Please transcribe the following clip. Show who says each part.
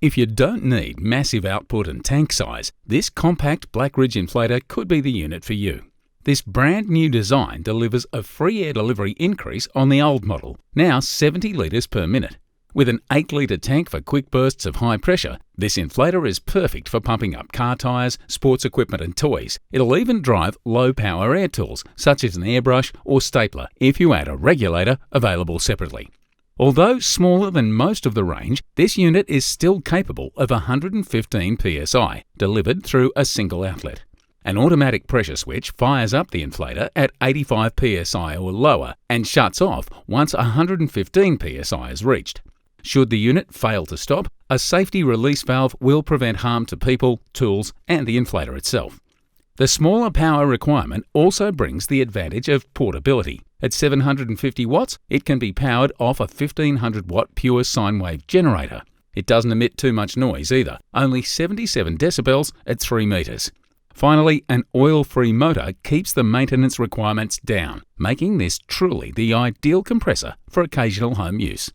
Speaker 1: If you don't need massive output and tank size, this compact Blackridge Inflator could be the unit for you. This brand new design delivers a free air delivery increase on the old model, now 70 litres per minute. With an 8-litre tank for quick bursts of high pressure, this inflator is perfect for pumping up car tyres, sports equipment and toys. It'll even drive low-power air tools, such as an airbrush or stapler, if you add a regulator available separately. Although smaller than most of the range, this unit is still capable of 115 psi, delivered through a single outlet. An automatic pressure switch fires up the inflator at 85 psi or lower and shuts off once 115 psi is reached. Should the unit fail to stop, a safety release valve will prevent harm to people, tools, and the inflator itself. The smaller power requirement also brings the advantage of portability. At 750 watts, it can be powered off a 1500 watt pure sine wave generator. It doesn't emit too much noise either, only 77 decibels at 3 meters. Finally, an oil-free motor keeps the maintenance requirements down, making this truly the ideal compressor for occasional home use.